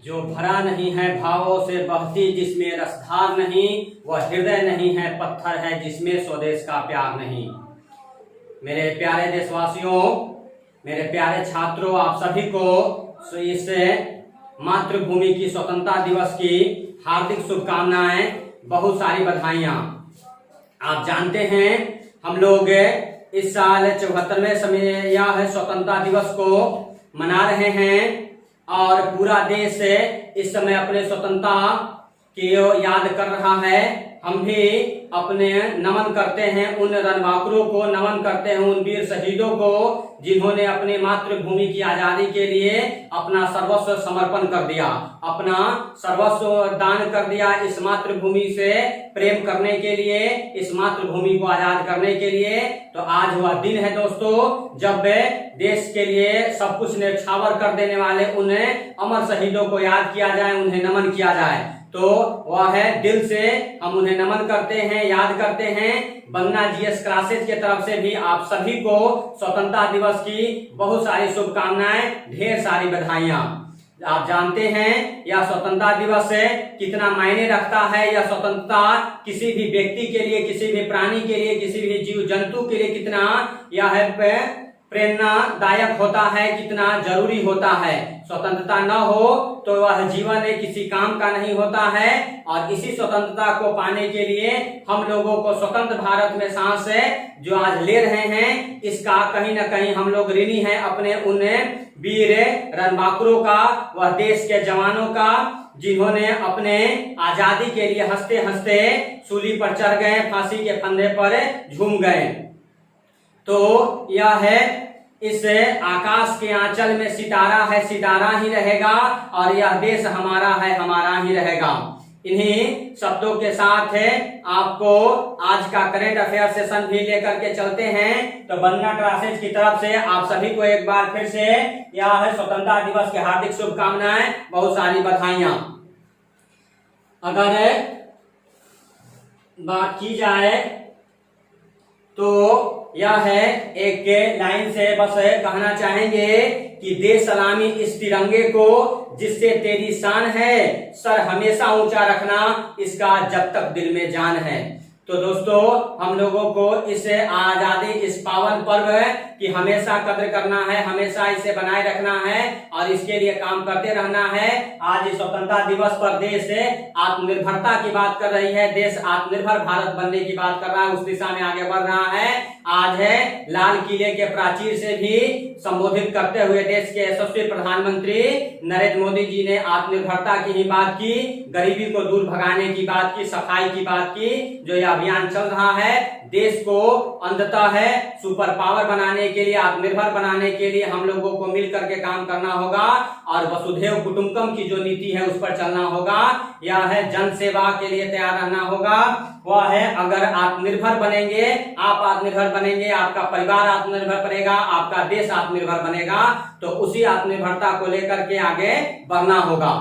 जो भरा नहीं है भावों से बहती, जिसमें रसधार नहीं, वह हृदय नहीं है, पत्थर है जिसमें स्वदेश का प्यार नहीं। मेरे प्यारे देशवासियों, मेरे प्यारे छात्रों, आप सभी को इस मातृभूमि की स्वतंत्रता दिवस की हार्दिक शुभकामनाएं, बहुत सारी बधाइयां। आप जानते हैं हम लोग इस साल 74वें समय यह स्वतंत्रता दिवस को मना रहे हैं और पूरा देश इस समय अपने स्वतंत्रता की याद कर रहा है। हम भी अपने नमन करते हैं उन रणबांकुरों को, नमन करते हैं उन वीर शहीदों को जिन्होंने अपने मातृभूमि की आजादी के लिए अपना सर्वस्व समर्पण कर दिया, अपना सर्वस्व दान कर दिया इस मातृभूमि से प्रेम करने के लिए, इस मातृभूमि को आजाद करने के लिए। तो आज वह दिन है दोस्तों जब देश के लिए सब कुछ न्यौछावर कर देने वाले उन अमर शहीदों को याद किया जाए, उन्हें नमन किया जाए। तो वह है दिल से हम उन्हें नमन करते हैं, याद करते हैं। बन्ना जीएस क्लासेज के तरफ से भी आप सभी को स्वतंत्रता दिवस की बहुत सारी शुभकामनाएं, ढेर सारी बधाइयां। आप जानते हैं यह स्वतंत्रता दिवस कितना मायने रखता है। यह स्वतंत्रता किसी भी व्यक्ति के लिए, किसी भी प्राणी के लिए, किसी भी जीव जंतु के लिए कितना यह प्रेरणादायक होता है, कितना जरूरी होता है। स्वतंत्रता न हो तो वह जीवन किसी काम का नहीं होता है। और इसी स्वतंत्रता को पाने के लिए हम लोगों को स्वतंत्र भारत में सांस जो आज ले रहे हैं, इसका कहीं न कहीं हम लोग ऋणी हैं अपने उन वीर रणबांकुरों का, वह देश के जवानों का जिन्होंने अपने आजादी के लिए हंसते हंसते सूली पर चढ़ गए, फांसी के फंदे पर झूम गए। तो यह है इस आकाश के आंचल में सितारा है, सितारा ही रहेगा और यह देश हमारा है, हमारा ही रहेगा। इन्हीं शब्दों के साथ आपको आज का करेंट अफेयर सेशन भी लेकर के चलते हैं। तो बन्ना क्लासेज की तरफ से आप सभी को एक बार फिर से यह है स्वतंत्रता दिवस की हार्दिक शुभकामनाएं, बहुत सारी बधाइयां। अगर बात की जाए तो यह है एक लाइन से बस कहना चाहेंगे कि दे सलामी इस तिरंगे को जिससे तेरी शान है, सर हमेशा ऊंचा रखना इसका जब तक दिल में जान है। तो दोस्तों हम लोगों को इस आजादी, इस पावन पर्व की हमेशा कद्र करना है, हमेशा इसे बनाए रखना है और इसके लिए काम करते रहना है। आज इस स्वतंत्रता दिवस पर देश आत्मनिर्भरता की बात कर रही है, देश आत्मनिर्भर भारत बनने की बात कर रहा है, उस दिशा में आगे बढ़ रहा है। आज है लाल किले के प्राचीर से भी संबोधित करते हुए देश के यशस्वी प्रधानमंत्री नरेंद्र मोदी जी ने आत्मनिर्भरता की ही बात की, गरीबी को दूर भगाने की बात की, सफाई की बात की। जो यह अभियान चल रहा है देश को अंततः है सुपर पावर बनाने के लिए, आत्मनिर्भर बनाने के लिए हम लोगों को मिलकर के काम करना होगा और वसुधैव कुटुंबकम की जो नीति है उस पर चलना होगा। यह है जन सेवा के लिए तैयार रहना होगा। वह है अगर आत्मनिर्भर बनेंगे, आप आत्मनिर्भर बनेंगे, आपका परिवार आत्मनिर्भर बनेगा, आपका देश आत्मनिर्भर बनेगा, तो उसी आत्मनिर्भरता को लेकर के आगे बढ़ना होगा।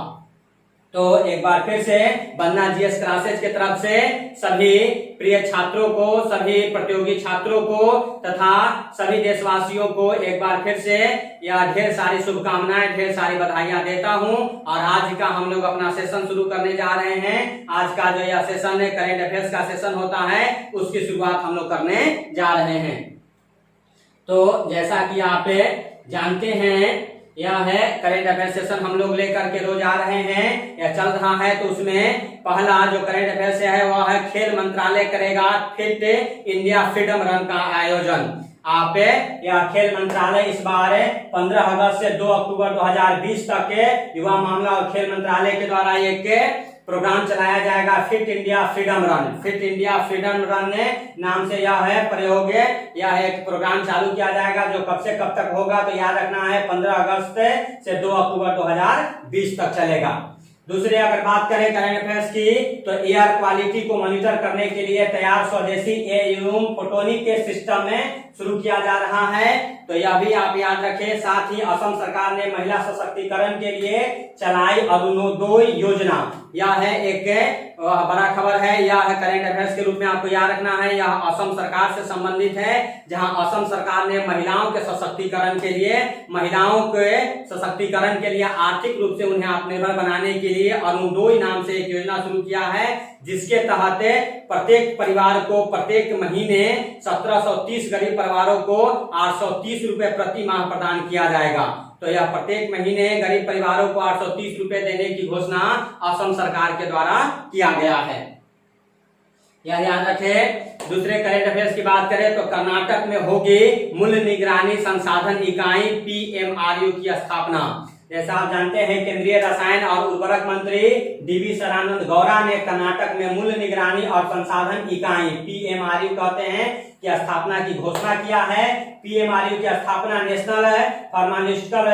तो एक बार फिर से बन्ना जीएस क्लासेज के तरफ से सभी प्रिय छात्रों को, सभी प्रतियोगी छात्रों को तथा सभी देशवासियों को एक बार फिर से यह ढेर सारी शुभकामनाएं, ढेर सारी बधाइयां देता हूं। और आज का हम लोग अपना सेशन शुरू करने जा रहे हैं। आज का जो यह सेशन है करेंट अफेयर्स का सेशन होता है, उसकी शुरुआत हम लोग करने जा रहे हैं। तो जैसा कि आप जानते हैं यह है करेंट अफेयर सेशन हम लोग लेकर के रोज आ रहे हैं, यह चल रहा है। तो उसमें पहला जो करेंट अफेयर से है वह है खेल मंत्रालय करेगा फिट इंडिया फ्रीडम रन का आयोजन। आप यह खेल मंत्रालय इस बार 15 अगस्त से 2 अक्टूबर 2020 तक युवा मामला और खेल मंत्रालय के द्वारा एक प्रोग्राम चलाया जाएगा, fit India freedom run. Fit India freedom run नाम से यह है प्रयोग, यह एक प्रोग्राम चालू किया जाएगा जो कब से कब तक होगा तो याद रखना है 15 अगस्त से 2 अक्टूबर 2020 तक चलेगा। दूसरे अगर बात करें करंट अफेयर्स की, तो एयर क्वालिटी को मॉनिटर करने के लिए तैयार स्वदेशी एवं फोटोनिक के सिस्टम में शुरू किया जा रहा है। तो यह भी आप याद रखें। साथ ही असम सरकार ने महिला सशक्तिकरण के लिए चलाई अरुणोदय योजना। यह है एक बड़ा खबर है, यह है करंट अफेयर्स के रूप में आपको याद रखना है। यह असम सरकार से संबंधित है, जहां असम सरकार ने महिलाओं के सशक्तिकरण के लिए, महिलाओं के सशक्तिकरण के लिए आर्थिक रूप से उन्हें आत्मनिर्भर बनाने के लिए अरुणोदय नाम से एक योजना शुरू किया है, जिसके तहत प्रत्येक परिवार को प्रत्येक महीने 1730 गरीब परिवारों को 830 रुपए प्रति माह प्रदान किया जाएगा। तो यह प्रत्येक महीने गरीब परिवारों को 830 रुपए देने की घोषणा असम सरकार के द्वारा किया गया है, यह याद रखें। दूसरे करंट अफेयर्स की बात करें तो कर्नाटक में होगी मूल्य निगरानी संसाधन इकाई PMRU की स्थापना। जैसा आप जानते हैं, केंद्रीय रसायन और उर्वरक मंत्री DV सदानंद गौड़ा ने कर्नाटक में मूल्य निगरानी और संसाधन इकाई PMRU कहते हैं की स्थापना की घोषणा किया है। PMRU की स्थापना National Pharmaceutical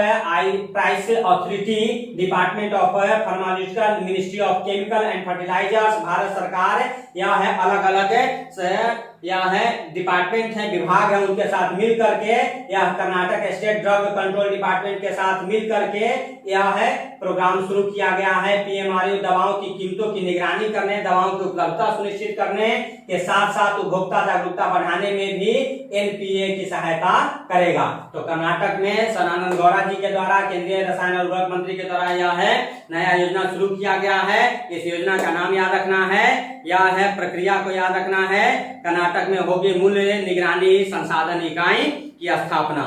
Price Authority, Department of Pharmaceutical, Ministry of Chemical and Fertilizers, Bharat सरकार, यह है अलग अलग यह है डिपार्टमेंट है, विभाग है, उनके साथ मिल करके यह Karnataka state drug control department के साथ मिल करके यह है प्रोग्राम शुरू किया गया है। PMRU दवाओं की कीमतों की निगरानी करने, दवाओं की उपलब्धता सुनिश्चित करने के साथ साथ उपभोक्ता जागरूकता बढ़ाने में भी NPA की सहायता करेगा। तो कर्नाटक में सदानंद गौड़ा जी के द्वारा, केंद्रीय रसायन और उर्वरक मंत्री के द्वारा यह है नया योजना शुरू किया गया है। इस योजना का नाम याद रखना है, यह है प्रक्रिया को याद रखना है। कर्नाटक में होगी मूल्य निगरानी संसाधन इकाई की स्थापना।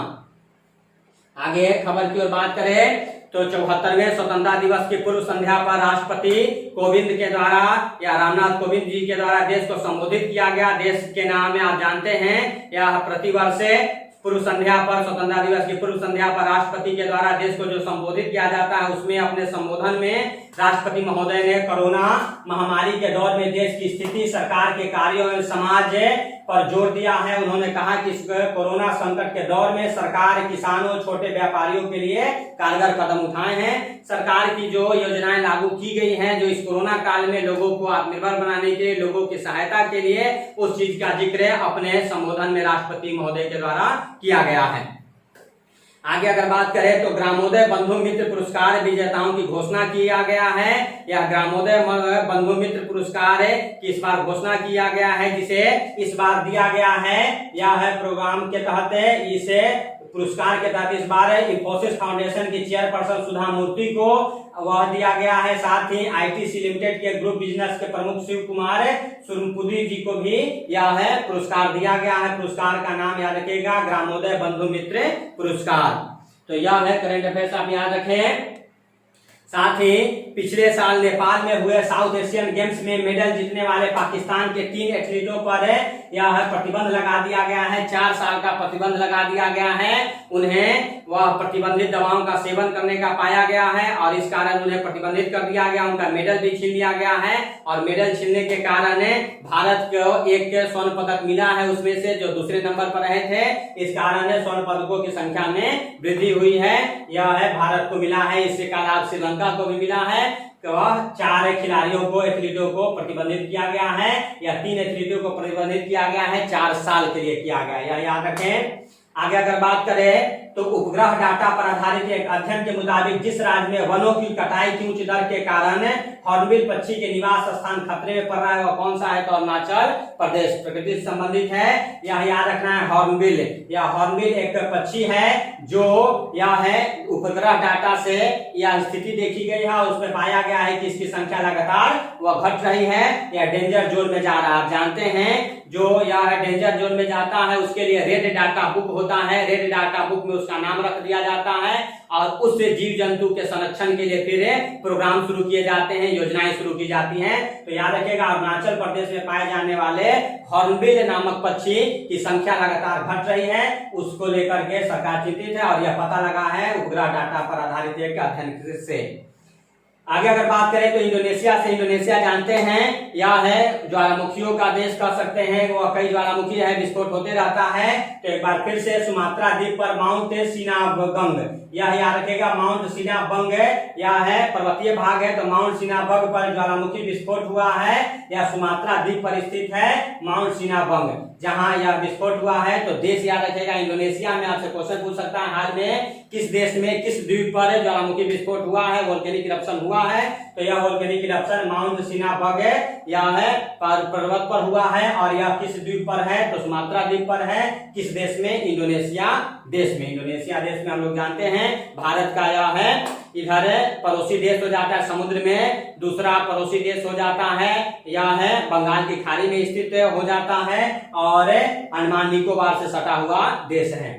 आगे खबर की ओर बात करें तो 74वें स्वतंत्रता दिवस की पूर्व संध्या पर राष्ट्रपति कोविंद के द्वारा या रामनाथ कोविंद जी के द्वारा देश को संबोधित किया गया। देश के नाम में आप जानते हैं, यह प्रतिवर्ष पूर्व संध्या पर, स्वतंत्रता दिवस की पूर्व संध्या पर राष्ट्रपति के द्वारा देश को जो संबोधित किया जाता है, उसमें अपने संबोधन में राष्ट्रपति महोदय ने कोरोना महामारी के दौर में देश की स्थिति, सरकार के कार्यों एवं समाज पर जोर दिया है। उन्होंने कहा कि इस कोरोना संकट के दौर में सरकार किसानों, छोटे व्यापारियों के लिए कारगर कदम उठाए हैं। सरकार की जो योजनाएं लागू की गई हैं, जो इस कोरोना काल में लोगों को आत्मनिर्भर बनाने के लिए, लोगों की सहायता के लिए, उस चीज का जिक्र अपने संबोधन में राष्ट्रपति महोदय के द्वारा किया गया है। आगे अगर बात करें तो ग्रामोदय बंधु मित्र पुरस्कार विजेताओं की घोषणा किया गया है। यह ग्रामोदय बंधु मित्र पुरस्कार की इस बार घोषणा किया गया है, जिसे इस बार दिया गया है। यह है प्रोग्राम के तहत, इसे पुरस्कार के तहत इस बार इंफोसिस फाउंडेशन की चेयरपर्सन सुधा मूर्ति को वह दिया गया है। साथ ही ITC लिमिटेड के ग्रुप बिजनेस के प्रमुख शिव कुमार सुरपुरी जी को भी यह है पुरस्कार दिया गया है। पुरस्कार का नाम याद रखिएगा, ग्रामोदय बंधु मित्र पुरस्कार। तो यह है करंट अफेयर्स, आप याद रखें। साथ ही पिछले साल नेपाल में हुए साउथ एशियन गेम्स में मेडल जीतने वाले पाकिस्तान के 3 एथलीटों पर यह प्रतिबंध लगा दिया गया है। 4 साल का प्रतिबंध लगा दिया गया है। उन्हें वह प्रतिबंधित दवाओं का सेवन करने का पाया गया है और इस कारण उन्हें प्रतिबंधित कर दिया गया। उनका मेडल भी छीन लिया गया है और मेडल छीनने के कारण भारत को एक स्वर्ण पदक मिला है, उसमें से जो दूसरे नंबर पर रहे थे। इस कारण स्वर्ण पदकों की संख्या में वृद्धि हुई है। यह है भारत को मिला है। इससे का लाभ श्रीलंका को भी मिला है। तो 4 खिलाड़ियों को, एथलीटों को प्रतिबंधित किया गया है, या 3 एथलीटों को प्रतिबंधित किया गया है, 4 साल के लिए किया गया, यह याद रखें। आगे अगर बात करें तो उपग्रह डाटा पर आधारित एक अध्ययन के मुताबिक जिस राज्य में वनों की कटाई की उच्च दर के कारण हॉर्नबिल पक्षी के निवास स्थान खतरे में पड़ रहा है, वह कौन सा है? तो अरुणाचल प्रदेश। प्रकृति से संबंधित है, यह याद रखना है। हॉर्नबिल, यह हॉर्नबिल एक पक्षी है जो यह है उपग्रह डाटा से यह स्थिति देखी गई है और उसमें पाया गया है कि इसकी संख्या लगातार वह घट रही है, यह डेंजर जोन में जा रहा है। आप जानते हैं जो यह डेंजर जोन में जाता है उसके लिए रेड डाटा बुक होता है। रेड डाटा बुक में उसका नाम रख दिया जाता है और उससे जीव जंतु के संरक्षण के लिए फिर प्रोग्राम शुरू किए जाते हैं, योजनाएं शुरू की जाती हैं। तो याद रखिएगा, अरुणाचल प्रदेश में पाए जाने वाले हॉर्नबिल नामक पक्षी की संख्या लगातार घट रही है, उसको लेकर के सरकार चिंतित है और यह पता लगा है उपग्रह डाटा पर आधारित एक अध्ययन से। आगे अगर बात करें तो इंडोनेशिया जानते हैं, यह है ज्वालामुखियों का देश कह सकते हैं। वो कई ज्वालामुखी है, विस्फोट होते रहता है। तो एक बार फिर से सुमात्रा द्वीप पर माउंट सिनाबंग, यह याद रखेगा, माउंट सिनाबंग यह है पर्वतीय भाग है। तो माउंट सिनाबंग पर ज्वालामुखी विस्फोट हुआ है। यह सुमात्रा द्वीप पर स्थित है माउंट सिनाबंग, जहां यह विस्फोट हुआ है। तो देश याद रखेगा इंडोनेशिया में। आपसे क्वेश्चन पूछ सकता है हाल में किस देश में किस द्वीप पर ज्वालामुखी विस्फोट हुआ है, वोल्केनिक इरप्शन हुआ है। तो यह वोल्केनिक इरप्शन माउंट सिनाबंग यह है पर्वत पर हुआ है। और यह किस द्वीप पर है, तो सुमात्रा द्वीप पर है। किस देश में, इंडोनेशिया देश में। इंडोनेशिया देश में हम लोग जानते हैं भारत का यह है, इधर पड़ोसी देश हो जाता है समुद्र में, दूसरा पड़ोसी देश हो जाता है यह है बंगाल की खाड़ी में स्थित हो जाता है, और अंडमान निकोबार से सटा हुआ देश है।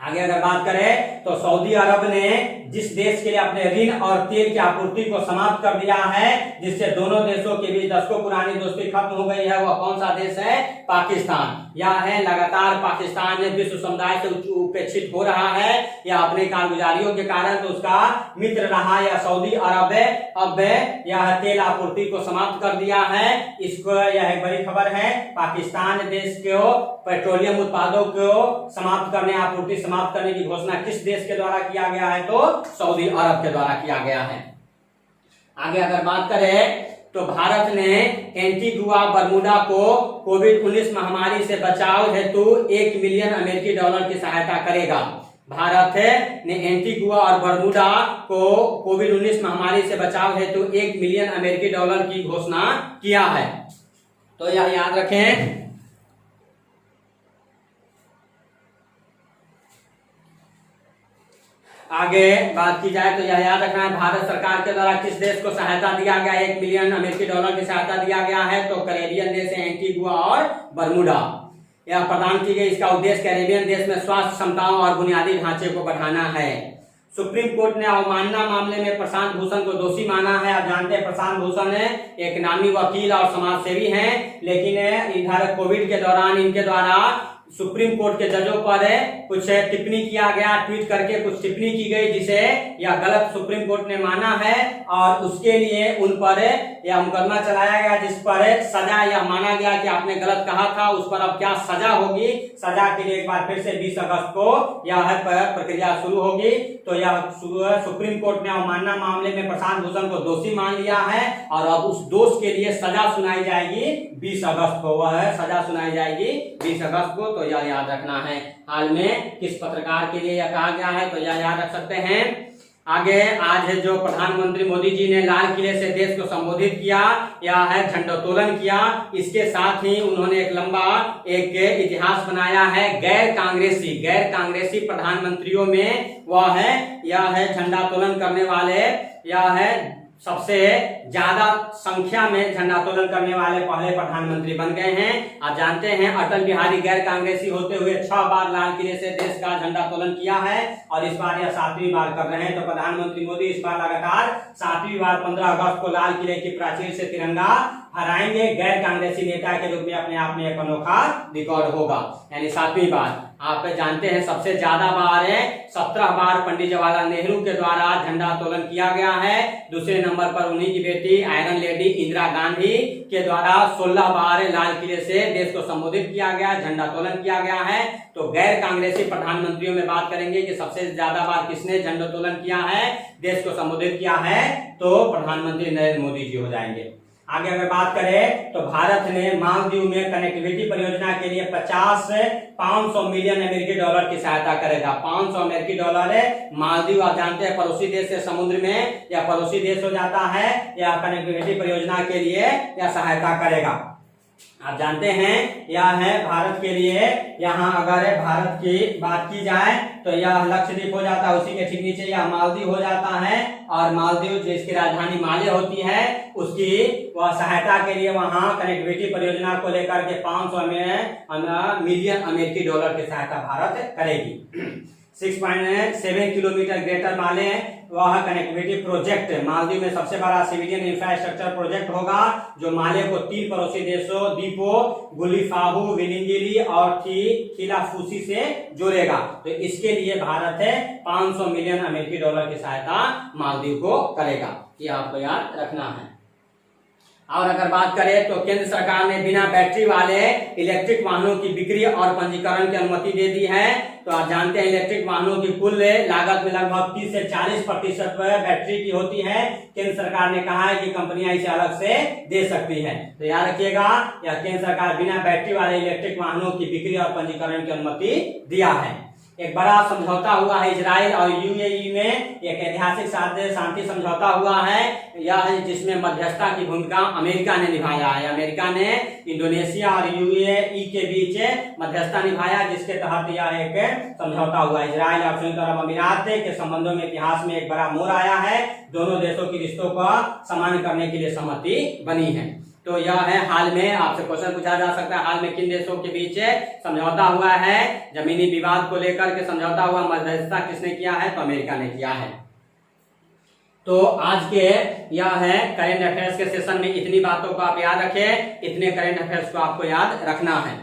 आगे अगर बात करें तो सऊदी अरब ने जिस देश के लिए अपने ऋण और तेल की आपूर्ति को समाप्त कर दिया है, जिससे दोनों देशों के बीच दशकों पुरानी दोस्ती खत्म हो गई है, वह कौन सा देश है, पाकिस्तान। यह है लगातार पाकिस्तान विश्व समुदाय से उपेक्षित हो रहा है, या अपने कारगुजारियों के कारण तो उसका मित्र रहा या सऊदी अरब है। अब यह तेल आपूर्ति को समाप्त कर दिया है। इसको यह एक बड़ी खबर है, पाकिस्तान देश को पेट्रोलियम उत्पादों को समाप्त करने, आपूर्ति समाप्त करने की घोषणा किस देश के द्वारा किया गया है, तो सऊदी अरब के द्वारा किया गया है। आगे अगर बात करें तो भारत ने एंटीगुआ बरमूडा को कोविड-19 महामारी से बचाव हेतु 1 मिलियन अमेरिकी डॉलर की सहायता करेगा। भारत ने एंटीगुआ और बरमूडा को कोविड-19 महामारी से बचाव हेतु 1 मिलियन अमेरिकी डॉलर की घोषणा किया है। तो यह याद रखें। आगे बात की जाए तो यह याद रखना है भारत सरकार के द्वारा किस देश को सहायता दिया गया, 1 मिलियन अमेरिकी डॉलर की सहायता दिया गया है। तो कैरेबियन देश है एंटीगुआ और बरमूडा, यह प्रदान की गई। इसका उद्देश्य कैरेबियन देश में स्वास्थ्य क्षमताओं और बुनियादी ढांचे को बढ़ाना है। सुप्रीम कोर्ट ने अवमानना मामले में प्रशांत भूषण को दोषी माना है। आप जानते हैं प्रशांत भूषण एक नामी वकील और समाजसेवी हैं, लेकिन इधर कोविड के दौरान इनके द्वारा सुप्रीम कोर्ट के जजों पर कुछ टिप्पणी किया गया, ट्वीट करके कुछ टिप्पणी की गई, जिसे यह गलत सुप्रीम कोर्ट ने माना है, और उसके लिए उन पर यह मुकदमा चलाया गया, जिस पर सजा यह माना गया कि आपने गलत कहा था। उस पर अब क्या सजा होगी, सजा के लिए एक बार फिर से 20 अगस्त को यह प्रक्रिया शुरू होगी। तो यह सुप्रीम कोर्ट ने अवमानना मामले में प्रशांत भूषण को दोषी मान लिया है, और अब उस दोष के लिए सजा सुनाई जाएगी 20 अगस्त को। वह सजा सुनाई जाएगी 20 अगस्त को। तो यह याद रखना है। हाल में किस पत्रकार के लिए यह कहा गया है, तो यह याद रख सकते हैं। आगे आज जो प्रधानमंत्री मोदी जी ने लाल किले से देश को संबोधित किया, यह है झंडोत्तोलन किया। इसके साथ ही उन्होंने एक लंबा एक इतिहास बनाया है। गैर कांग्रेसी प्रधानमंत्रियों में वह है, यह है झंडोत्तोलन करने वाले, यह है सबसे ज्यादा संख्या में झंडोत्तोलन करने वाले पहले प्रधानमंत्री बन गए हैं। आप जानते हैं अटल बिहारी गैर कांग्रेसी होते हुए 6 बार लाल किले से देश का झंडोत्तोलन किया है, और इस बार यह 7वीं बार कर रहे हैं। तो प्रधानमंत्री मोदी इस बार लगातार 7वीं बार 15 अगस्त को लाल किले की प्राचीर से तिरंगा फहराएंगे। गैर कांग्रेसी नेता के रूप में अपने आप में एक अनोखा रिकॉर्ड होगा, यानी 7वीं बार। आप जानते हैं सबसे ज्यादा बार 17 बार पंडित जवाहरलाल नेहरू के द्वारा झंडोत्तोलन किया गया है। दूसरे नंबर पर उन्हीं की बेटी आयरन लेडी इंदिरा गांधी के द्वारा 16 बार लाल किले से देश को संबोधित किया गया, झंडोत्तोलन किया गया है। तो गैर कांग्रेसी प्रधानमंत्रियों में बात करेंगे कि सबसे ज्यादा बार किसने झंडोत्तोलन किया है, देश को संबोधित किया है, तो प्रधानमंत्री नरेंद्र मोदी जी हो जाएंगे। आगे अगर बात करें तो भारत ने मालदीव में कनेक्टिविटी परियोजना के लिए 500 मिलियन अमेरिकी डॉलर की सहायता करेगा। 500 अमेरिकी डॉलर है। मालदीव आप जानते हैं पड़ोसी देश से समुद्र में या पड़ोसी देश हो जाता है, या कनेक्टिविटी परियोजना के लिए यह सहायता करेगा। आप जानते हैं यह है भारत के लिए, यहाँ अगर भारत की बात की जाए तो यह लक्षद्वीप हो जाता है, उसी के ठीक नीचे यह मालदीव हो जाता है, और मालदीव जिसकी राजधानी माले होती है, उसकी वह सहायता के लिए वहां कनेक्टिविटी परियोजना को लेकर के 500 मिलियन अमेरिकी डॉलर की सहायता भारत करेगी। 6.7 किलोमीटर ग्रेटर माले वह कनेक्टिविटी प्रोजेक्ट मालदीव में सबसे बड़ा सिविलियन इंफ्रास्ट्रक्चर प्रोजेक्ट होगा, जो माले को 3 पड़ोसी देशों द्वीपों गुलीफाहू, विलिंगिली और खिलाफूसी से जोड़ेगा। तो इसके लिए भारत है 500 मिलियन अमेरिकी डॉलर की सहायता मालदीव को करेगा, ये आपको याद रखना है। और अगर बात करें तो केंद्र सरकार ने बिना बैटरी वाले इलेक्ट्रिक वाहनों की बिक्री और पंजीकरण की अनुमति दे दी है। तो आप जानते हैं इलेक्ट्रिक वाहनों की कुल लागत में लगभग 30 से 40% बैटरी की होती है। केंद्र सरकार ने कहा है कि कंपनियां इसे अलग से दे सकती है। तो याद रखिएगा, यह केंद्र सरकार बिना बैटरी वाले इलेक्ट्रिक वाहनों की बिक्री और पंजीकरण की अनुमति दिया है। एक बड़ा समझौता हुआ है इजराइल और यूएई में, एक ऐतिहासिक शांति समझौता हुआ है यह जिसमें मध्यस्थता की भूमिका अमेरिका ने निभाया है। अमेरिका ने इंडोनेशिया और यूएई के बीच मध्यस्थता निभाया, जिसके तहत यह एक समझौता हुआ। इजराइल और संयुक्त अरब अमीरात के संबंधों में इतिहास में एक बड़ा मोड़ आया है। दोनों देशों की रिश्तों को सामान्य करने के लिए सहमति बनी है। तो यह है हाल में, आपसे क्वेश्चन पूछा जा सकता है, हाल में किन देशों के बीच समझौता हुआ है? जमीनी विवाद को लेकर के समझौता हुआ, मध्यस्थता किसने किया है? तो अमेरिका ने किया है। तो आज के यह है करेंट अफेयर्स के सेशन में इतनी बातों को आप याद रखें, इतने करेंट अफेयर्स को आपको याद रखना है।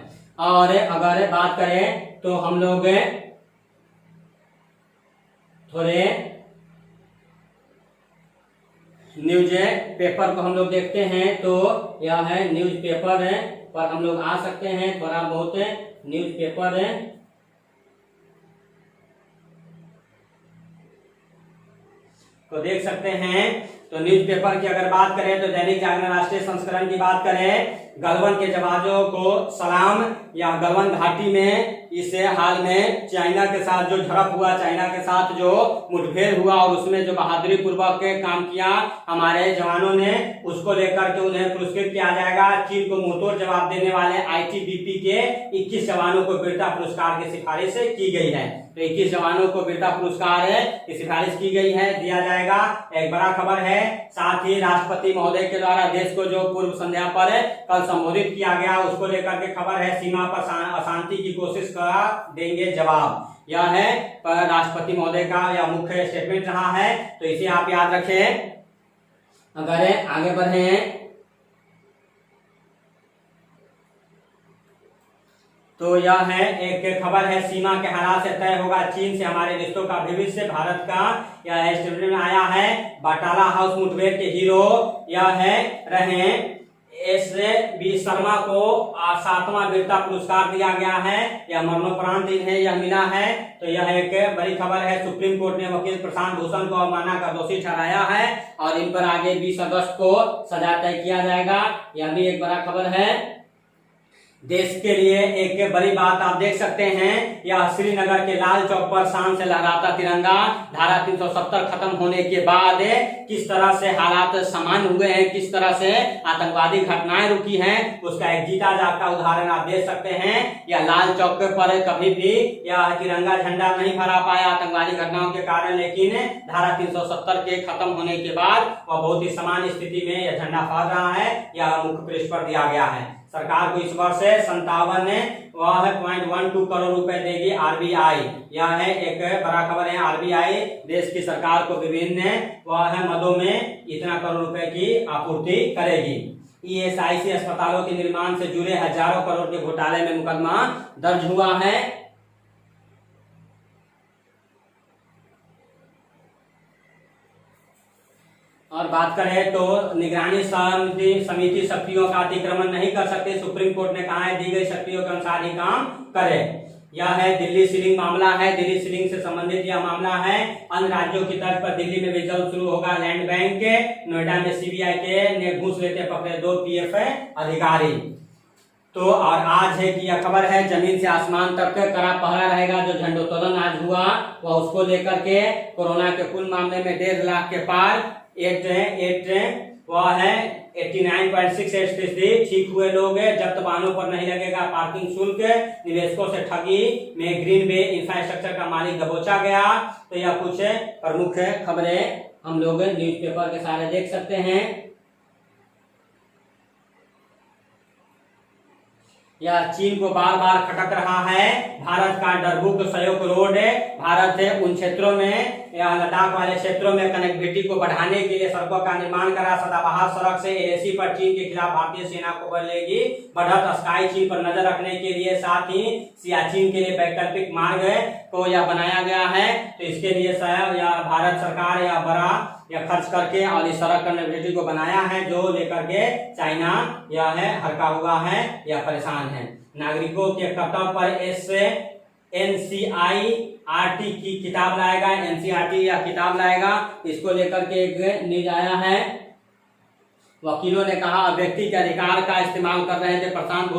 और अगर बात करें तो हम लोग थोड़े न्यूज पेपर को हम लोग देखते हैं। तो यह है न्यूज पेपर पर हम लोग आ सकते हैं, थोड़ा बहुत न्यूज पेपर को देख सकते हैं। तो न्यूज़पेपर की अगर बात करें तो दैनिक जागरण राष्ट्रीय संस्करण की बात करें, गलवान के जवानों को सलाम, या गलवान घाटी में इसे हाल में चाइना के साथ जो झड़प हुआ, चाइना के साथ जो मुठभेड़ हुआ और उसमें जो बहादुरी पूर्वक काम किया हमारे जवानों ने, उसको लेकर के उन्हें पुरस्कृत किया जाएगा। चीन को मुंहतोड़ जवाब देने वाले आईटीबीपी के 21 जवानों को वीरता पुरस्कार की सिफारिश की गई है। तो 21 जवानों को वीरता पुरस्कार की सिफारिश की गई है, दिया जाएगा। एक बड़ा खबर है। साथ ही राष्ट्रपति महोदय के द्वारा देश को जो पूर्व संध्या पर कल संबोधित किया गया, उसको लेकर के खबर है, सीमा पर अशांति की कोशिश का देंगे जवाब। यह है राष्ट्रपति महोदय का यह मुख्य स्टेटमेंट रहा है, तो इसे आप याद रखें। अगर आगे बढ़े तो यह है एक खबर है, सीमा के हालात से तय होगा चीन से हमारे रिश्तों का भविष्य, भारत का यह स्टेटमेंट में आया है। बाटाला हाउस मुठभेड़ के हीरो यह है रहे एस.बी. शर्मा को 7वां वीरता पुरस्कार दिया गया है। यह मरणोपरांत इन्हें यह मिला है। तो यह एक बड़ी खबर है। सुप्रीम कोर्ट ने वकील प्रशांत भूषण को अवमानना का दोषी ठहराया है और इन पर आगे 20 अगस्त को सजा तय किया जाएगा। यह भी एक बड़ा खबर है। देश के लिए एक बड़ी बात आप देख सकते हैं, यह श्रीनगर के लाल चौक पर शान से लहराता तिरंगा। धारा 370 खत्म होने के बाद किस तरह से हालात सामान्य हुए हैं, किस तरह से आतंकवादी घटनाएं रुकी हैं, उसका एक जीता जागता उदाहरण आप देख सकते हैं। यह लाल चौक पर कभी भी यह तिरंगा झंडा नहीं फहरा पाया आतंकवादी घटनाओं के कारण, लेकिन धारा 370 के खत्म होने के बाद वह बहुत ही सामान्य स्थिति में यह झंडा फहर रहा है। यह मुख्य पृष्ठ पर दिया गया है। सरकार को इस वर्ष 57.12 करोड़ रुपए देगी आरबीआई। यह है एक बड़ा खबर है। आरबीआई देश की सरकार को विभिन्न मदों में इतना करोड़ रुपए की आपूर्ति करेगी। ईएसआईसी अस्पतालों के निर्माण से जुड़े हजारों करोड़ के घोटाले में मुकदमा दर्ज हुआ है। और बात करें तो निगरानी समिति शक्तियों का अतिक्रमण नहीं कर सकते, सुप्रीम कोर्ट ने कहा है दी गई शक्तियों के अनुसार ही काम करे। यह है दिल्ली सीलिंग मामला है। दिल्ली सीलिंग से संबंधित यह मामला है। अन्य राज्यों की तर्ज पर दिल्ली में भी जल्द शुरू होगा लैंड बैंक। नोएडा में सीबीआई के ने घूस लेते पकड़े 2 पीएफ अधिकारी। तो और आज है कि यह खबर है, जमीन से आसमान तक कड़ा पहरा रहेगा। जो झंडोत्तोलन आज हुआ वह उसको लेकर के कोरोना के कुल मामले में 1.5 लाख के पार वह है 89.68% ठीक हुए लोग। जब्त वाहनों पर नहीं लगेगा पार्किंग शुल्क। निवेशकों से ठगी में ग्रीन बे इंफ्रास्ट्रक्चर का मालिक दबोचा गया। तो यह कुछ प्रमुख खबरें हम लोग न्यूज़पेपर के सारे देख सकते हैं। यह चीन को बार बार खटक रहा है। भारत का डरबुक सहयोग रोड है। भारत है उन क्षेत्रों में, या लद्दाख वाले क्षेत्रों में कनेक्टिविटी को बढ़ाने के लिए सड़कों का निर्माण करा। सदाबहार सड़क से एलएसी पर चीन के खिलाफ भारतीय सेना को बढ़ेगी बढ़त। स्काई चीन पर नजर रखने के लिए, साथ ही सियाचिन के लिए वैकल्पिक मार्ग को यह बनाया गया है। तो इसके लिए शायद या भारत सरकार या बड़ा या खर्च करके और इस सड़क कनेक्टिविटी को बनाया है, जो लेकर के चाइना या है हड़का हुआ है या परेशान है। नागरिकों के कर्तव्य पर एनसीईआरटी की किताब लाएगा, एनसीईआरटी या किताब लाएगा। इसको लेकर के एक न्यूज आया है। वकीलों ने कहा व्यक्ति के अधिकार का इस्तेमाल कर रहे थे प्रशांत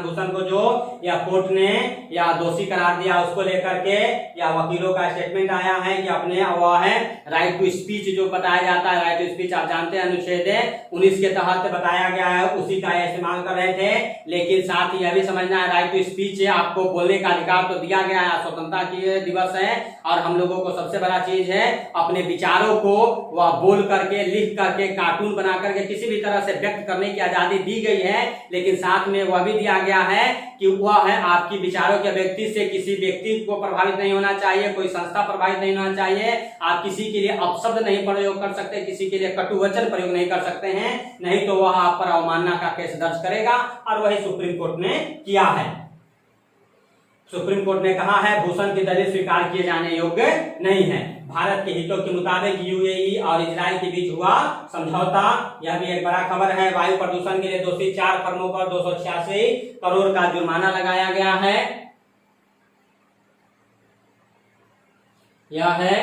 भूषण को जो या कोर्ट ने या दोषी करार दिया, उसको लेकर के या वकीलों का स्टेटमेंट आया है कि अपने वह है राइट टू स्पीच जो बताया जाता है। राइट टू स्पीच आप जानते हैं अनुच्छेद 19 के तहत बताया गया है, उसी का इस्तेमाल कर रहे थे। लेकिन साथ ही यह भी समझना है राइट टू स्पीच है, आपको बोलने का अधिकार तो दिया गया है, स्वतंत्रता की दिवस है और हम लोगों को सबसे बड़ा चीज है अपने विचारों को वह बोल करके, लिख करके, कार्टून बना करके किसी भी तरह से व्यक्त करने की आजादी दी गई है। लेकिन साथ में वह भी दिया गया है कि वह है आपकी विचारों के व्यक्ति से किसी व्यक्ति को प्रभावित नहीं होना चाहिए, कोई संस्था प्रभावित नहीं होना चाहिए। आप किसी के लिए अपशब्द नहीं प्रयोग कर सकते, किसी के लिए कटु वचन प्रयोग नहीं कर सकते हैं, नहीं तो वह आप पर अवमानना का केस दर्ज करेगा। और वही सुप्रीम कोर्ट ने किया है। सुप्रीम कोर्ट ने कहा है भूषण की दलील स्वीकार किए जाने योग्य नहीं है। भारत के हितों के मुताबिक यूएई और इजराइल के बीच हुआ समझौता, यह भी एक बड़ा खबर है। वायु प्रदूषण के लिए दोषी 4 फर्मों पर 286 करोड़ का जुर्माना लगाया गया है। यह है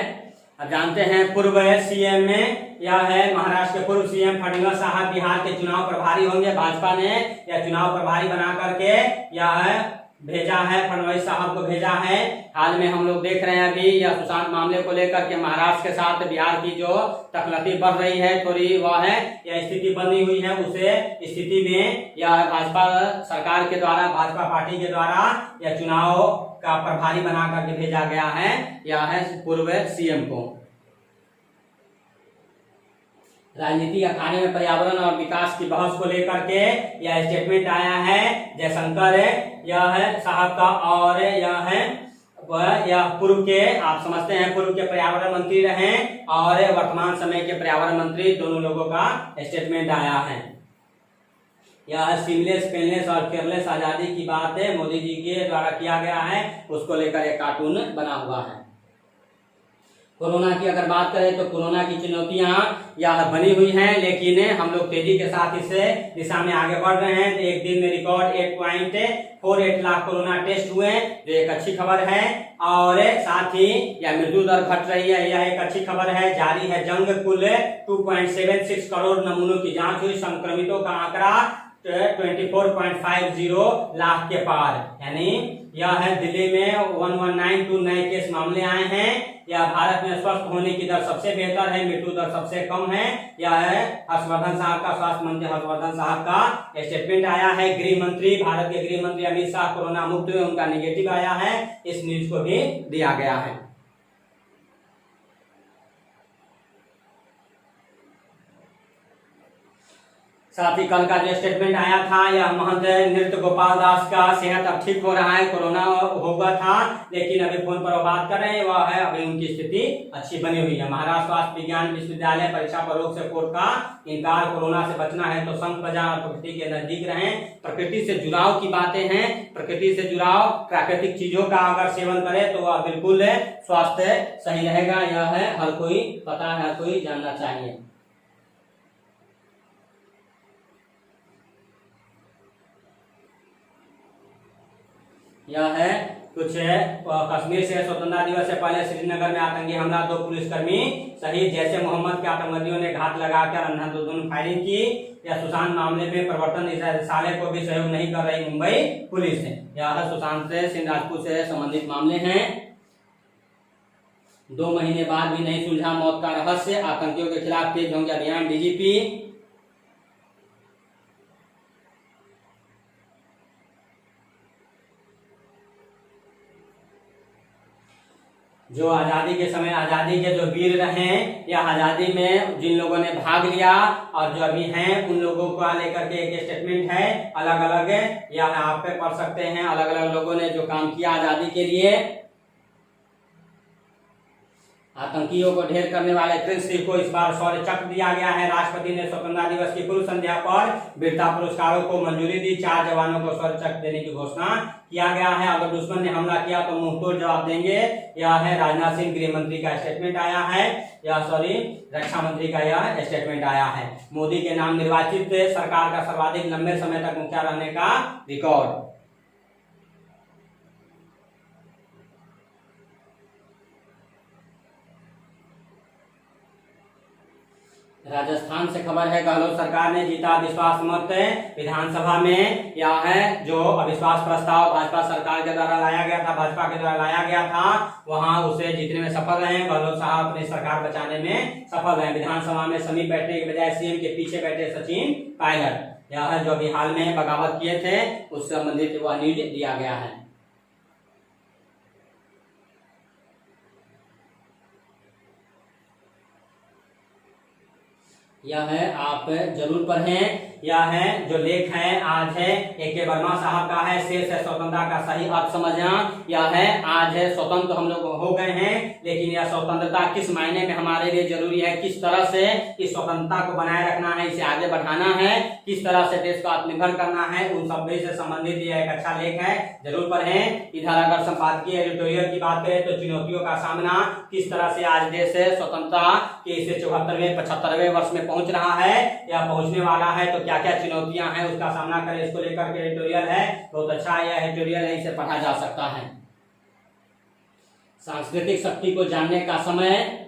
अब जानते हैं पूर्व सीएम में, यह है महाराष्ट्र के पूर्व सीएम फडणवीस साहब बिहार के चुनाव प्रभारी होंगे। भाजपा ने यह चुनाव प्रभारी बना करके यह भेजा है, फडणवीस साहब को भेजा है। हाल में हम लोग देख रहे हैं अभी यह सुशांत मामले को लेकर के महाराष्ट्र के साथ बिहार की जो तकलती बढ़ रही है, थोड़ी वह है यह स्थिति बनी हुई है। उसे स्थिति में यह भाजपा सरकार के द्वारा, भाजपा पार्टी के द्वारा यह चुनाव का प्रभारी बना करके भेजा गया है, यह है पूर्व सीएम को। राजनीति अखाड़े में पर्यावरण और विकास की बहस को लेकर के यह स्टेटमेंट आया है जयशंकर यह है साहब का, और यह है वह यह पूर्व के, आप समझते हैं पूर्व के पर्यावरण मंत्री रहे और वर्तमान समय के पर्यावरण मंत्री, दोनों लोगों का स्टेटमेंट आया है। यह सीमलेस, पेनलेस और केयरलेस आजादी की बात है, मोदी जी के द्वारा किया गया है, उसको लेकर एक कार्टून बना हुआ है। कोरोना की अगर बात करें तो कोरोना की चुनौतियां यह बनी हुई हैं, लेकिन हम लोग तेजी के साथ इस दिशा में आगे बढ़ रहे हैं। तो एक दिन में रिकॉर्ड 8.48 लाख कोरोना टेस्ट हुए, जो एक अच्छी खबर है। और साथ ही यह मृत्यु दर घट रही है, यह एक अच्छी खबर है। जारी है जंग, कुल 2.76 करोड़ नमूनों की जांच हुई। संक्रमितों का आंकड़ा 24.50 लाख के पार, यानी यह है दिल्ली में 1192 नए केस मामले आए हैं। यह भारत में स्वस्थ होने की दर सबसे बेहतर है, मृत्यु दर सबसे कम है। यह है हर्षवर्धन साहब का, स्वास्थ्य मंत्री हर्षवर्धन साहब का स्टेटमेंट आया है। गृह मंत्री, भारत के गृह मंत्री अमित शाह कोरोना मुक्त हुए, उनका निगेटिव आया है, इस न्यूज को भी दिया गया है। साथ ही कल का जो स्टेटमेंट आया था, यह महंत नृत्य गोपाल दास का सेहत अब ठीक हो रहा है, कोरोना होगा था लेकिन अभी फोन पर वो बात कर रहे हैं, वह है अभी उनकी स्थिति अच्छी बनी हुई है। महाराष्ट्र स्वास्थ्य विज्ञान विश्वविद्यालय परीक्षा पर रोक से कोर्ट का इनकार, कोरोना से बचना है तो संत बजा और प्रकृति के नजदीक रहें। प्रकृति से जुड़ाव की बातें हैं, प्रकृति से जुड़ाव, प्राकृतिक चीजों का अगर सेवन करे तो वह बिल्कुल स्वास्थ्य सही रहेगा। यह है हर कोई पता है, हर कोई जानना चाहिए। यह है कुछ कश्मीर से स्वतंत्रता दिवस से पहले श्रीनगर में आतंकी हमला, 2 पुलिसकर्मी शहीद। जैसे मोहम्मद के आतंकवादियों ने घात लगाकर अंधाधुंध फायरिंग की। यह सुशांत मामले में प्रवर्तन निदेशालय को भी सहयोग नहीं कर रही मुंबई पुलिस है। यह सुशांत सिंह राजपूत से संबंधित मामले हैं। 2 महीने बाद भी नहीं सुलझा मौत का रहस्य, आतंकियों के खिलाफ तेज होंगे अभियान, डीजीपी। जो आज़ादी के समय आज़ादी के जो वीर रहे या आज़ादी में जिन लोगों ने भाग लिया और जो अभी हैं उन लोगों को लेकर के एक स्टेटमेंट है अलग अलग, या आप पे पढ़ सकते हैं। अलग अलग लोगों ने जो काम किया आज़ादी के लिए। आतंकियों को ढेर करने वाले प्रिंस सिंह को इस बार शौर्य चक्र दिया गया है। राष्ट्रपति ने स्वतंत्रता दिवस की पूर्व संध्या पर वीरता पुरस्कारों को मंजूरी दी। 4 जवानों को शौर्य चक्र देने की घोषणा किया गया है। अगर दुश्मन ने हमला किया तो मुंहतोड़ जवाब देंगे। यह है राजनाथ सिंह गृह मंत्री का स्टेटमेंट आया है, रक्षा मंत्री का यह स्टेटमेंट आया है। मोदी के नाम निर्वाचित सरकार का सर्वाधिक लंबे समय तक मुखिया रहने का रिकॉर्ड। राजस्थान से खबर है, गहलोत सरकार ने जीता विश्वास मत विधानसभा में। यह है जो अविश्वास प्रस्ताव भाजपा सरकार के द्वारा लाया गया था, भाजपा के द्वारा लाया गया था, वहां उसे जीतने में सफल रहे। गहलोत साहब अपनी सरकार बचाने में सफल रहे। विधानसभा में समीप बैठने के बजाय सीएम के पीछे बैठे सचिन पायलट। यह है जो अभी हाल में बगावत किए थे उससे संबंधित वह न्यूज दिया गया है। यह है आप जरूर पढ़ें। यह है जो लेख है आज है AK वर्मा साहब का है, शेष है स्वतंत्रता का सही अर्थ समझना। यह है आज है स्वतंत्र हम लोग हो गए हैं, लेकिन यह स्वतंत्रता किस मायने में हमारे लिए जरूरी है, किस तरह से इस स्वतंत्रता को बनाए रखना है, इसे आगे बढ़ाना है, किस तरह से देश को आत्मनिर्भर करना है, उन सब से संबंधित यह एक अच्छा लेख है, जरूर पढ़ें। इधर अगर संपादकीय एडिटोरियल की बात करें तो चुनौतियों का सामना, किस तरह से आज देश स्वतंत्रता के इसे 74वें 75वें वर्ष में पहुंच रहा है या पहुंचने वाला है, तो क्या क्या चुनौतियां हैं उसका सामना करें, इसको लेकर के एडिटोरियल है। बहुत अच्छा यह एडिटोरियल है, इसे पढ़ा जा सकता है। सांस्कृतिक शक्ति को जानने का समय।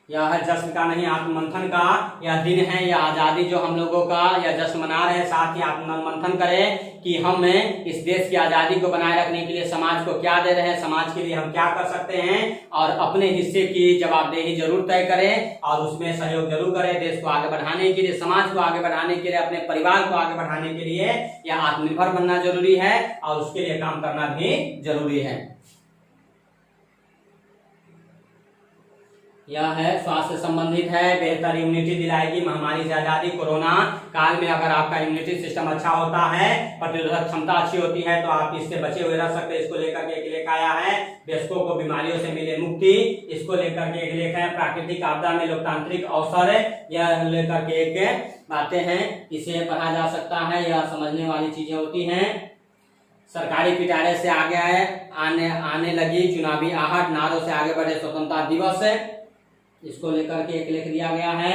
यह है जश्न का नहीं आत्ममंथन का यह दिन है। यह आजादी जो हम लोगों का यह जश्न मना रहे हैं, साथ ही आत्ममंथन करें कि हम इस देश की आजादी को बनाए रखने के लिए समाज को क्या दे रहे हैं, समाज के लिए हम क्या कर सकते हैं, और अपने हिस्से की जवाबदेही जरूर तय करें और उसमें सहयोग जरूर करें। देश को आगे बढ़ाने के लिए, समाज को आगे बढ़ाने के लिए, अपने परिवार को आगे बढ़ाने के लिए यह आत्मनिर्भर बनना जरूरी है और उसके लिए काम करना भी जरूरी है। यह है स्वास्थ्य संबंधित है, बेहतर इम्यूनिटी दिलाएगी महामारी से आजादी। कोरोना काल में अगर आपका इम्यूनिटी सिस्टम अच्छा होता है, प्रतिरोधक क्षमता अच्छी होती है, तो आप इससे बचे हुए रह सकते हैं। इसको लेकर के एक लेख आया है, वयस्कों को बीमारियों से मिले मुक्ति। इसको लेकर के एक लेख है, प्राकृतिक आपदा में लोकतांत्रिक अवसर। यह लेकर के एक बातें हैं, इसे पढ़ा जा सकता है, यह समझने वाली चीजें होती हैं। सरकारी पिटारे से आगे आने लगी चुनावी आहट, नारों से आगे बढ़े स्वतंत्रता दिवस। इसको लेकर के एक लेख दिया गया है।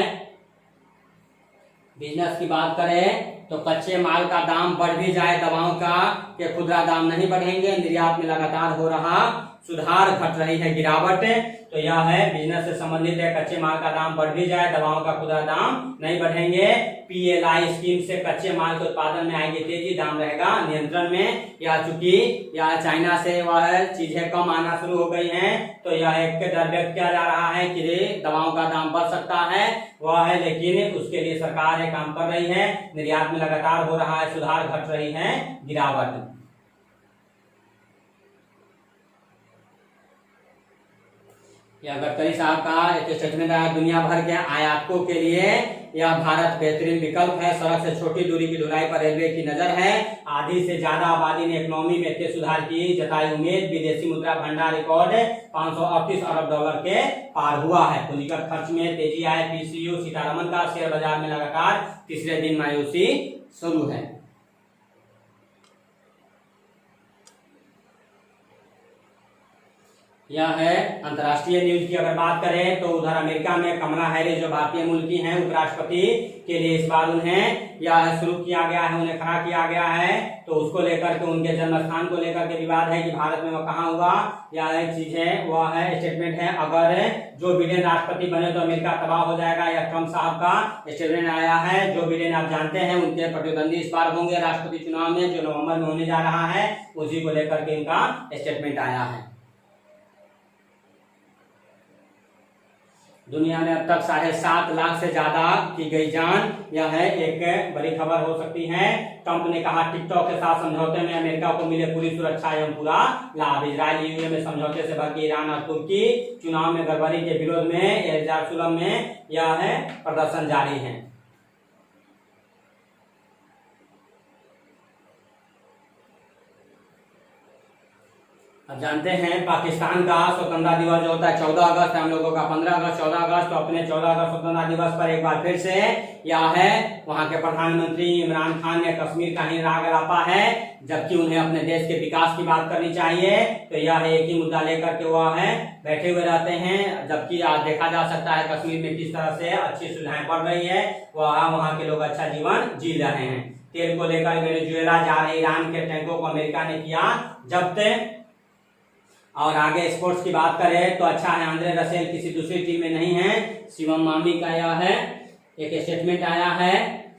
बिजनेस की बात करें तो कच्चे माल का दाम बढ़ भी जाए, दवाओं का के खुदरा दाम नहीं बढ़ेंगे। निर्यात में लगातार हो रहा सुधार, घट रही है गिरावट। तो यह है बिजनेस से संबंधित है, कच्चे माल का दाम बढ़ भी जाए, दवाओं का खुदरा दाम नहीं बढ़ेंगे। PLI स्कीम से कच्चे माल के उत्पादन में आएगी तेजी, दाम रहेगा नियंत्रण में। या चूंकि या चाइना से वह चीजें कम आना शुरू हो गई हैं, तो यह एक डर व्यक्त किया जा रहा है कि दवाओं का दाम बढ़ सकता है, वह है, लेकिन उसके लिए सरकार काम कर रही है। निर्यात में लगातार हो रहा है सुधार, घट रही है गिरावट। यह गडकरी साहब का एक स्टेटमेंट आया, दुनिया भर के आयातकों के लिए यह भारत बेहतरीन विकल्प है। सड़क से छोटी दूरी की ढुलाई पर रेलवे की नजर है। आधी से ज्यादा आबादी ने इकोनॉमी में तेज सुधार की जताई उम्मीद। विदेशी मुद्रा भंडार रिकॉर्ड $538 अरब के पार हुआ है। पूंजीगत खर्च में तेजी आए। PCU सीतारमन का शेयर बाजार में लगातार तीसरे दिन मायूसी शुरू है। यह है अंतर्राष्ट्रीय न्यूज की अगर बात करें तो उधर अमेरिका में कमला हैरिस जो भारतीय मूल की हैं, उपराष्ट्रपति के लिए इस बार उन्हें यह शुरू किया गया है, उन्हें खड़ा किया गया है। तो उसको लेकर के उनके जन्म स्थान को लेकर के विवाद है कि भारत में वह कहाँ हुआ। यह एक चीज है, वह है स्टेटमेंट है, अगर जो बिडेन राष्ट्रपति बने तो अमेरिका तबाह हो जाएगा। यह ट्रम्प साहब का स्टेटमेंट आया है। जो बिडेन आप जानते हैं उनके प्रतिद्वंदी इस बार होंगे राष्ट्रपति चुनाव में, जो नवंबर में होने जा रहा है, उसी को लेकर के इनका स्टेटमेंट आया है। दुनिया में अब तक 7.5 लाख से ज्यादा की गई जान, यह है एक बड़ी खबर हो सकती है। ट्रंप ने कहा टिकटॉक के साथ समझौते में अमेरिका को मिले पूरी सुरक्षा एवं पूरा लाभ। इजराइल यूए में समझौते से भड़के ईरान और तुर्की चुनाव में गड़बड़ी के विरोध में यरूशलेम में यह है प्रदर्शन जारी है। अब जानते हैं पाकिस्तान का स्वतंत्रता दिवस जो होता है 14 अगस्त, हम लोगों का 15 अगस्त, 14 अगस्त। तो अपने 14 अगस्त स्वतंत्रता दिवस पर एक बार फिर से यह है वहां के प्रधानमंत्री इमरान खान ने कश्मीर का ही राग रपा है, जबकि उन्हें अपने देश के विकास की बात करनी चाहिए। तो यह एक ही मुद्दा लेकर के वह है बैठे हुए रहते हैं, जबकि आज देखा जा सकता है कश्मीर में किस तरह से अच्छी सुविधाएं बढ़ रही है, वहाँ के लोग अच्छा जीवन जी रहे हैं। तेल को लेकर वेनेजुएला जा रहे ईरान के टैंकों को अमेरिका ने किया जब्त। और आगे स्पोर्ट्स की बात करें तो अच्छा है, आंद्रे रसेल किसी दूसरी टीम में नहीं है। शिवम मामी का यह है एक स्टेटमेंट आया है,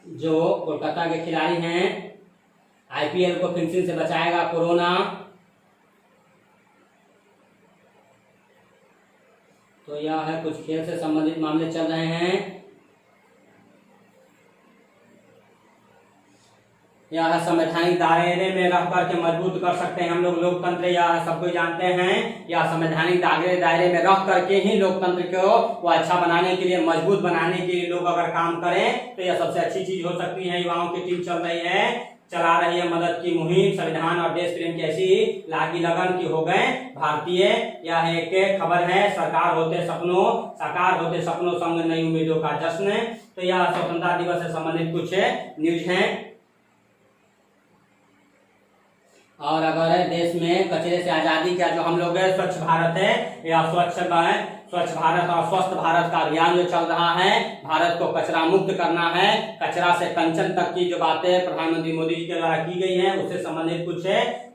जो कोलकाता के खिलाड़ी हैं, आईपीएल को फिनिशिंग से बचाएगा कोरोना। तो यह है कुछ खेल से संबंधित मामले चल रहे हैं। यह संवैधानिक दायरे में रह करके मजबूत कर सकते हैं हम लोग लोकतंत्र, यह सबको जानते हैं। यह संवैधानिक दायरे में रह करके ही लोकतंत्र को वो अच्छा बनाने के लिए, मजबूत बनाने के लिए लोग अगर काम करें तो यह सबसे अच्छी चीज हो सकती है। युवाओं की टीम चला रही है मदद की मुहिम, संविधान और देश प्रेम की ऐसी लागी लगन की हो गए भारतीय। यह एक खबर है, साकार होते सपनों संग नई उम्मीदों का जश्न। तो यह स्वतंत्रता दिवस से संबंधित कुछ न्यूज है। और अगर देश में कचरे से आजादी का जो हम लोग स्वच्छ भारत है या स्वच्छ भारत और स्वस्थ भारत का अभियान जो चल रहा है, भारत को कचरा मुक्त करना है, कचरा से कंचन तक की जो बातें प्रधानमंत्री मोदी जी के द्वारा की गई है उससे संबंधित कुछ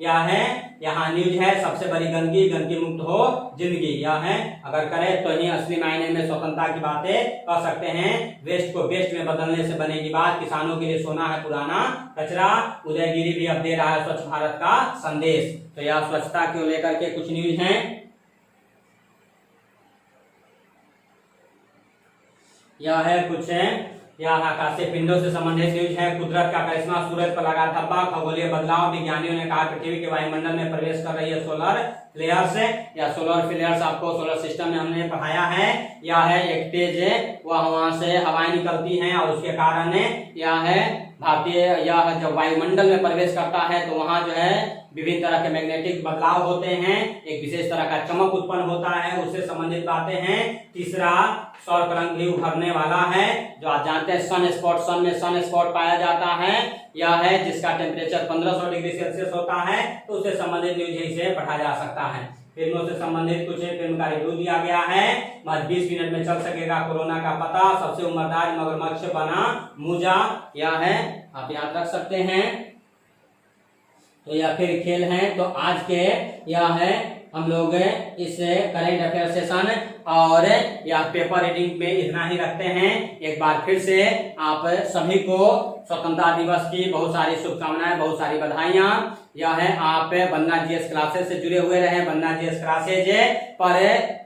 यह है। यहाँ न्यूज है, सबसे बड़ी गंदगी मुक्त हो जिंदगी। यह है अगर करें तो ही असली मायने में स्वतंत्रता की बातें कर सकते हैं। वेस्ट को बेस्ट में बदलने से बनेगी बात, किसानों के लिए सोना है पुराना कचरा। उदयगिरी भी अब दे रहा है स्वच्छ भारत का संदेश। तो यह स्वच्छता को लेकर के कुछ न्यूज हैं। यह है कुछ है, यह आकाशीय पिंडों से संबंधित न्यूज है। कुदरत का करिश्मा, सूरज पर लगा धब्बा, खगोलीय बदलाव। विज्ञानियों ने कहा पृथ्वी के वायुमंडल में प्रवेश कर रही है सोलर फ्लेयर्स या सोलर फ्लेयर्स। आपको सोलर सिस्टम में हमने पढ़ाया है। यह है एक तेज वह वहां से हवाएं निकलती हैं और उसके कारण यह है भारतीय, यह जब वायुमंडल में प्रवेश करता है तो वहां जो है विभिन्न तरह के मैग्नेटिक बदलाव होते हैं, एक विशेष तरह का चमक उत्पन्न होता है, उससे संबंधित बातें हैं। तीसरा सौर कलंक भी उभरने वाला है, जो आप जानते हैं सन में सन स्पॉट पाया जाता है। यह है जिसका टेम्परेचर 1500 डिग्री सेल्सियस होता है। तो उससे संबंधित न्यूज इसे पढ़ा जा सकता है। फिल्मों से संबंधित कुछ फिल्म का रिव्यू दिया गया है। बस 20 मिनट में चल सकेगा कोरोना का पता, सबसे उम्रदार मगरमच्छ बना मूजा। यह है आप याद रख सकते हैं। तो यह फिर खेल है। तो आज के यह है हम लोग इस करेंट अफेयर सेशन और यह पेपर रीडिंग में इतना ही रखते हैं। एक बार फिर से आप सभी को स्वतंत्रता दिवस की बहुत सारी शुभकामनाएं, बहुत सारी बधाइयां। यह है आप बन्ना जीएस क्लासेस से जुड़े हुए रहे। बन्ना जीएस क्लासेज पर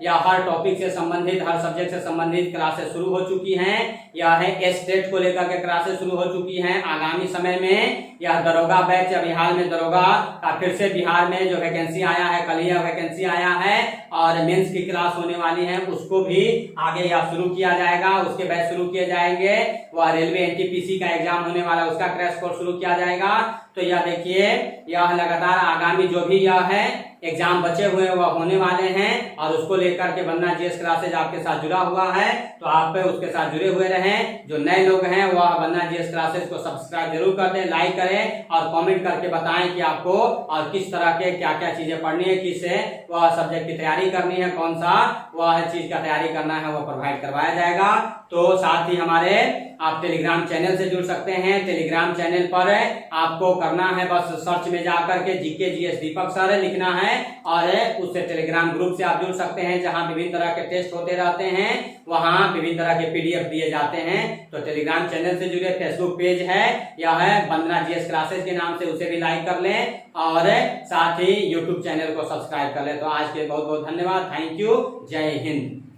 यह हर टॉपिक से संबंधित, हर सब्जेक्ट से संबंधित क्लासेस शुरू हो चुकी हैं। यह है स्टेट को लेकर के क्लासेस शुरू हो चुकी हैं। आगामी समय में यह दरोगा बैच, अभी हाल में दरोगा का फिर से बिहार में जो वैकेंसी आया है, कल यह वैकेंसी आया है और मेंस की क्लास होने वाली है, उसको भी आगे यह शुरू किया जाएगा। उसके बैच शुरू किए जाएंगे। वह रेलवे एनटीपीसी का एग्जाम होने वाला, उसका क्रैश कोर्स शुरू किया जाएगा। तो यह देखिए, यह लगातार आगामी जो भी यह है एग्जाम बचे हुए वह होने वाले हैं और उसको लेकर के बन्ना जीएस क्लासेज आपके साथ जुड़ा हुआ है। तो आप उसके साथ जुड़े हुए रहें। जो नए लोग हैं वह बन्ना जीएस क्लासेज को सब्सक्राइब जरूर कर दें, लाइक करें और कमेंट करके बताएं कि आपको और किस तरह के क्या क्या चीजें पढ़नी है, किस वह सब्जेक्ट की तैयारी करनी है, कौन सा वह चीज का तैयारी करना है, वह प्रोवाइड करवाया जाएगा। तो साथ ही हमारे आप टेलीग्राम चैनल से जुड़ सकते हैं। टेलीग्राम चैनल पर आपको करना है बस सर्च में जाकर के जीके जीएस दीपक सर लिखना है और उससे टेलीग्राम ग्रुप से आप जुड़ सकते हैं, जहां विभिन्न तरह के टेस्ट होते रहते हैं, वहां विभिन्न तरह के पीडीएफ दिए जाते हैं। तो टेलीग्राम चैनल से जुड़े। फेसबुक पेज है, यह है बंदना जीएस क्लासेस के नाम से, उसे भी लाइक कर लें और साथ ही यूट्यूब चैनल को सब्सक्राइब कर लें। तो आज के बहुत बहुत धन्यवाद। Thank you. जय हिंद।